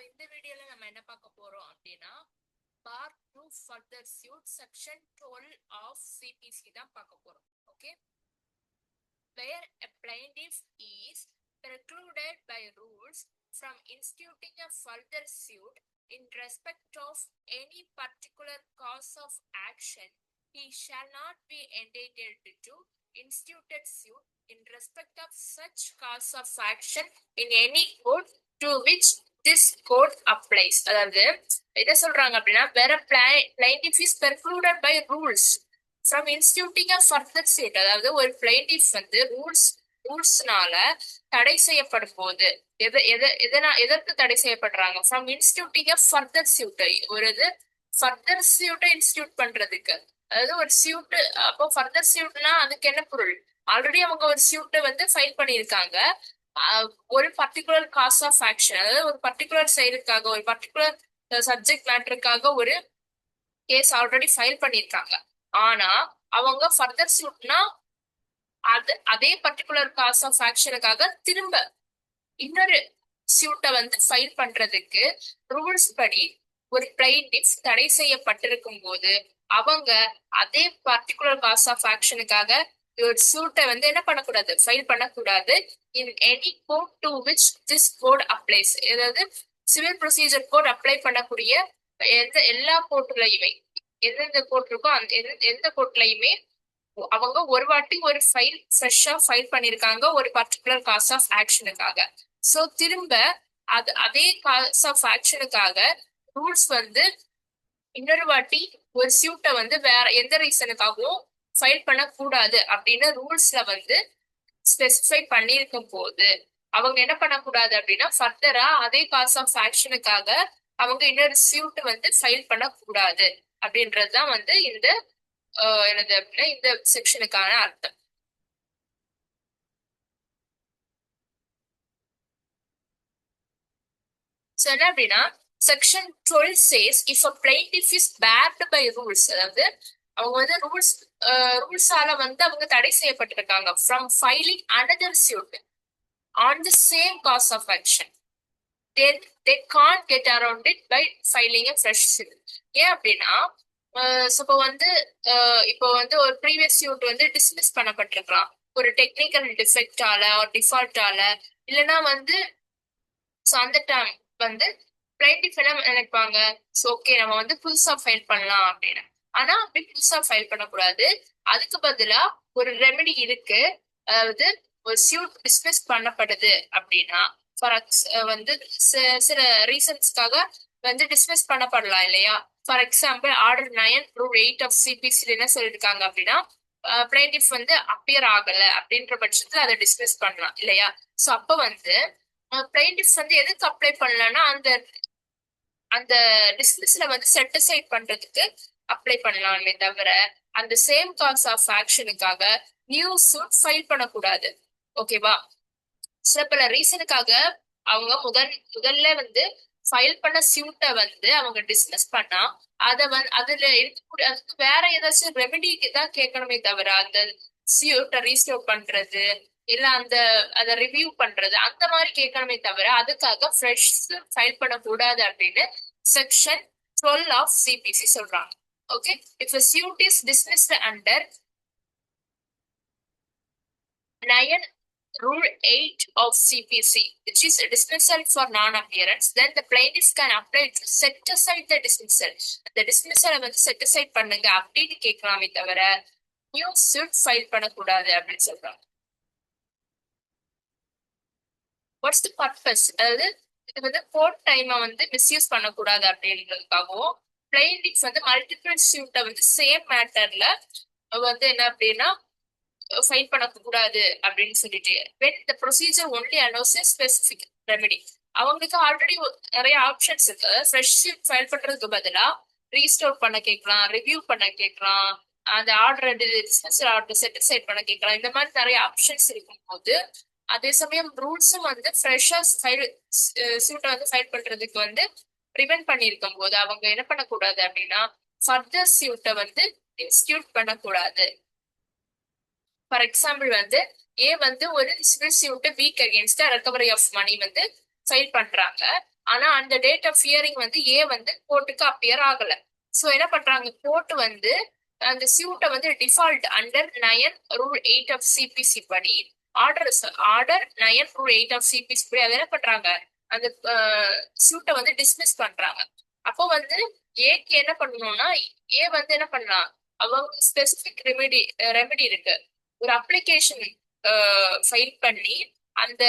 இந்த வீடியோல நம்ம என்ன பார்க்க போறோம் அப்படின்னா bar proof further suit section 12 of CPC தான் பார்க்க போறோம். Okay, where a plaintiff is precluded by rules from instituting a further suit in respect of any particular cause of action, he shall not be entitled to instituted suit in respect of such cause of action in any court to which this code applies. அதாவது என்ன சொல்றாங்க அப்படின்னா வேற plaintiff is precluded by rules from instituting a further suit. அதாவது ஒரு plaintiff வந்து ரூல்ஸ்னால தடை செய்யப்படும் போது எதற்கு தடை செய்யப்படுறாங்க? ஃப்ரம் இன்ஸ்டியூட்டிங் ஃபர்தர் சியூட், ஒரு இது ஃபர்தர் சியூட்டை இன்ஸ்டியூட் பண்றதுக்கு. அதாவது ஒரு சியூட், அப்போ ஃபர்தர் சியூட்னா அதுக்கு என்ன பொருள்? ஆல்ரெடி அவங்க ஒரு சியூட்டை வந்து ஃபைல் பண்ணியிருக்காங்க ஒரு பர்டிகுலர் காஸ் ஆஃப் ஆக்ஷன், அதாவது ஒரு பர்டிகுலர் செயலுக்காக, ஒரு பர்டிகுலர் சப்ஜெக்ட் மேட்டருக்காக ஒரு கேஸ் ஆல்ரெடி ஃபைல் பண்ணியிருக்காங்க. ஆனா அவங்க ஃபர்தர் சியூட்னா அதே பர்டிகுலர் காஸ் ஆஃப் ஆக்ஷனுக்காக திரும்ப இன்னொரு சியூட்டை வந்து ஃபைல் பண்றதுக்கு ரூல்ஸ் படி ஒரு பிளைண்டிஃப் தடை செய்யப்பட்டிருக்கும் போது அவங்க அதே பர்டிகுலர் காஸ் ஆஃப் ஆக்ஷனுக்காக ஒரு சூட்டை வந்து என்ன பண்ணக்கூடாது? ஃபைல் பண்ணக்கூடாது. In any court to which this code applies, அதாவது சிவில் ப்ரொசீஜர் கோட் அப்ளை பண்ணக்கூடிய எல்லா கோர்ட்லயுமே, எந்தெந்த கோர்ட் இருக்கோ எந்த கோர்ட்லயுமே அவங்க ஒரு வாட்டி ஒரு ஃபைல் ஃப்ரெஷ்ஷா ஃபைல் பண்ணிருக்காங்க ஒரு பர்டிகுலர் காஸ் ஆஃப் ஆக்ஷனுக்காக. சோ திரும்ப அதே காஸ் ஆஃப் ஆக்ஷனுக்காக ரூல்ஸ் வந்து இன்னொரு வாட்டி ஒரு சியூட்டை வந்து வேற எந்த ரீசனுக்காகவும் ஃபைல் பண்ணக்கூடாது அப்படின்னு ரூல்ஸ்ல வந்து ஸ்பெசிஃபை பண்ணிருக்கும் போது அவங்க என்ன பண்ணக்கூடாது அப்படின்னா ஃபர்தரா அதே காஸ் ஆஃப் ஆக்ஷனுக்காக அவங்க இன்னொரு சியூட் வந்து ஃபைல் பண்ணக்கூடாது அப்படின்றதுதான் வந்து இந்த என்னது அப்படின்னா இந்த செக்ஷனுக்கான அர்த்தம். சோ என்ன அப்படின்னா section 12 says if a plaintiff is barred by rules, அதாவது அவங்க வந்து ரூல்ஸால வந்து அவங்க தடை செய்யப்பட்டிருக்காங்க from filing another suit on the same cause of action, then they can't get around it by filing a fresh suit. ஏன் அப்படின்னா இப்போ வந்து ஒரு ப்ரீவியஸ் சூட் வந்து டிஸ்மிஸ் பண்ணப்பட்டிருக்கலாம் ஒரு டெக்னிக்கல் டிஃபெக்டால ஒரு டிஃபால்ட்டால, இல்லைன்னா வந்து அந்த டைம் வந்து பிளைண்டிஃப் என்ன நினைப்பாங்க, ஓகே நம்ம வந்து புதுசா ஃபைல் பண்ணலாம் அப்படின்னு. ஆனா அப்படி புதுசா ஃபைல் பண்ணக்கூடாது. அதுக்கு பதிலா ஒரு ரெமெடி இருக்கு. அதாவது ஒரு சூட் டிஸ்மிஸ் பண்ணப்படுது அப்படின்னா வந்து சில ரீசன்ஸ்க்காக வந்து டிஸ்மிஸ் பண்ணப்படலாம் இல்லையா? For example order 9 rule 8 of CPC என்ன சொல்லியிருக்காங்க அப்படின்னா பிளைண்டிஃப் வந்து அப்பியர் ஆகல அப்படின்ற பட்சத்துல அதை டிஸ்மிஸ் பண்ணலாம் இல்லையா? சோ அப்ப வந்து பிளைண்டிஃப் வந்து எதுக்கு அப்ளை பண்ணலன்னா அந்த டிஸ்மிஸ்ல வந்து செட்டிசைட் பண்றதுக்கு அப்ளை பண்ணலாமே தவிர அந்த சேம் காஸ் ஆஃப் ஆக்ஷனுக்காக நியூ சூட் ஃபைல் பண்ணக்கூடாது. ஓகேவா? சில பல ரீசனுக்காக அவங்க முதல்ல வந்து ஃபைல் பண்ண சூட்டை வந்து அவங்க டிஸ்மிஸ் பண்ணா அதுல இருக்கக்கூடிய அதுக்கு வேற ஏதாச்சும் ரெமெடிக்கு தான் கேட்கணுமே தவிர அந்த சூட்டை ரீஸ்டோர் பண்றது இல்ல அதை ரிவ்யூ பண்றது அந்த மாதிரி கேட்கணுமே தவிர அதுக்காக ஃப்ரெஷ் ஃபைல் பண்ணக்கூடாது அப்படின்னு செக்ஷன் 12 ஆஃப் சிபிசி சொல்றாங்க. Okay, if a suit is dismissed under 9 Rule 8 of CPC, which is a dismissal for non-appearance, then the plaintiff can apply to set aside the dismissal. The dismissal வந்து set aside பண்ணுங்க அப்படின்னு கேட்கலாமே தவிர new suit file பண்ணக்கூடாது அப்படின்னு சொல்றாங்க. What's the purpose? அதாவது இது வந்து கோர்ட் டைமை வந்து மிஸ்யூஸ் பண்ணக்கூடாது அப்படின்றதுக்காகவும் பிளைண்டிஃப் வந்து மல்டிபிள் சூட்டை வந்து சேம் மேட்டர்ல வந்து என்ன அப்படின்னா ஃபைல் பண்ணக்கூடாது அப்படின்னு சொல்லிட்டு when the procedure only allows a specific remedy, அவங்களுக்கு ஆல்ரெடி நிறைய ஆப்ஷன்ஸ் இருக்கு. ஃப்ரெஷ் சூட் ஃபைல் பண்றதுக்கு பதிலா ரீஸ்டோர் பண்ண கேட்கலாம், ரிவ்யூ பண்ண கேட்கலாம், அந்த ஆர்டர் டிஸ்மிஸல் ஆர்டர் செட்டிசைட் பண்ண கேட்கலாம். இந்த மாதிரி நிறைய ஆப்ஷன்ஸ் இருக்கும் போது அதே சமயம் ரூல்ஸும் வந்து ஃப்ரெஷ்ஷா சூட்டை வந்து ஃபைல் பண்றதுக்கு வந்து ப்ரிவென்ட் பண்ணியிருக்கும் போது அவங்க என்ன பண்ணக்கூடாது அப்படின்னா ஃபர்தர் சூட்டை வந்து இன்ஸ்டியூட் பண்ணக்கூடாது. ஃபார் எக்ஸாம்பிள் வந்து வந்து ஒரு civil suit weak against recovery of money வந்து ஃபைல் பண்றாங்க. ஆனா அந்த டேட் ஆஃப் ஹியரிங் வந்து ஏ வந்து கோர்ட்டுக்கு அப்பியர் ஆகல. சோ என்ன பண்றாங்க, கோர்ட் வந்து அந்த சியூட்டை வந்து default under 9 rule 8 of CPC படி ஆர்டர் 9 ரூல் 8 ஆஃப் சிபிசி படி அதை என்ன பண்றாங்க, அந்த சியூட்டை வந்து டிஸ்மிஸ் பண்றாங்க. அப்போ வந்து ஏக்கு என்ன பண்ணணும்னா, ஏ வந்து என்ன பண்ணலாம், அவங்க ஸ்பெசிபிக் ரெமெடி இருக்கு. ஒரு அப்ளிகேஷன் ஃபைல் பண்ணி அந்த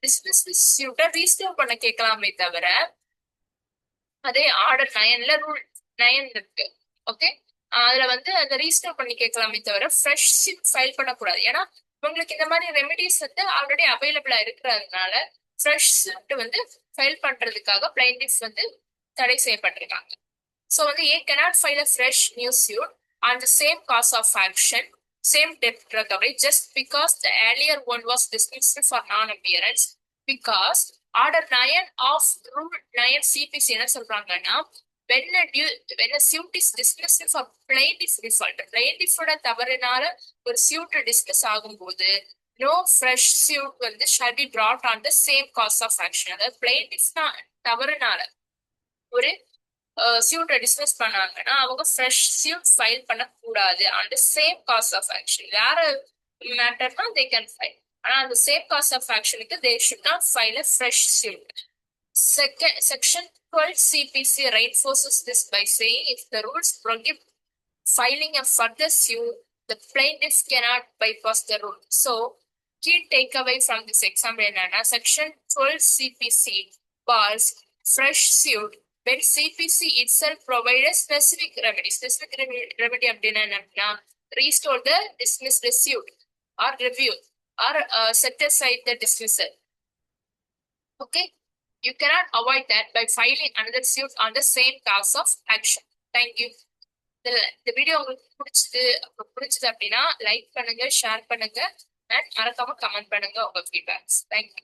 டிஸ்மிஸ் சியூட்டை ரீஸ்டோர் பண்ண கேட்கலாமே தவிர, அதே ஆர்டர் 9ல ரூல் 9 இருக்கு. ஓகே, அதுல வந்து அந்த ரீஸ்டோர் பண்ணி கேட்கலாமே தவிர ஃப்ரெஷ் சிப் ஃபைல் பண்ணக்கூடாது. ஏன்னா உங்களுக்கு இந்த மாதிரி ரெமெடிஸ் வந்து ஆல்ரெடி அவைலபிளா இருக்கிறதுனால ஃப்ரெஷ் சிப்ட் வந்து ஃபைல் பண்றதுக்காக பிளைண்டிஃப் வந்து தடை செய்யப்பட்டிருக்காங்க. ஸோ வந்து ஏ cannot file a fresh new suit on the same cause of action, same debt recovery, just because the earlier one was dismissed for non-appearance. Because order 9 of rule 9 CPC என்ன சொல்றாங்கன்னா, when a suit is dismissed for plaintiff default, plaintiff ஓட தவறினால ஒரு suit dismiss ஆகும்போது no fresh suit வந்து shall be brought on the same cause of action. அதாவது plaintiff தவறினால ஒரு சியூட்டை dismiss பண்ணாங்கன்னா அவங்க ஃப்ரெஷ் சியூட் ஃபைல் பண்ணக்கூடாது. அந்த சேம் காஸ் ஆஃப் ஆக்ஷன் வேற மேட்டர்னா தே கேன் ஃபைல். ஆனா அந்த சேம் காஸ் ஆஃப் ஆக்ஷனுக்கு they should not file a fresh suit. Section 12 CPC reinforces this by saying if the rules prohibit filing a further suit, the plaintiff cannot bypass the rule. So, key takeaway from this example என்னன்னா, section 12 CPC bars fresh suit when CPC itself provides a specific remedy. Specific remedy அப்படின்னா என்னன்னா, restore the dismissed suit or review or set aside the dismissal. Okay, you cannot avoid that by filing another suit on the same cause of action. Thank you. இந்த video உங்களுக்கு பிடிச்சது அப்படின்னா like பண்ணுங்க, share பண்ணுங்க, and மறக்காம comment பண்ணுங்க உங்க feedbacks. Thank you.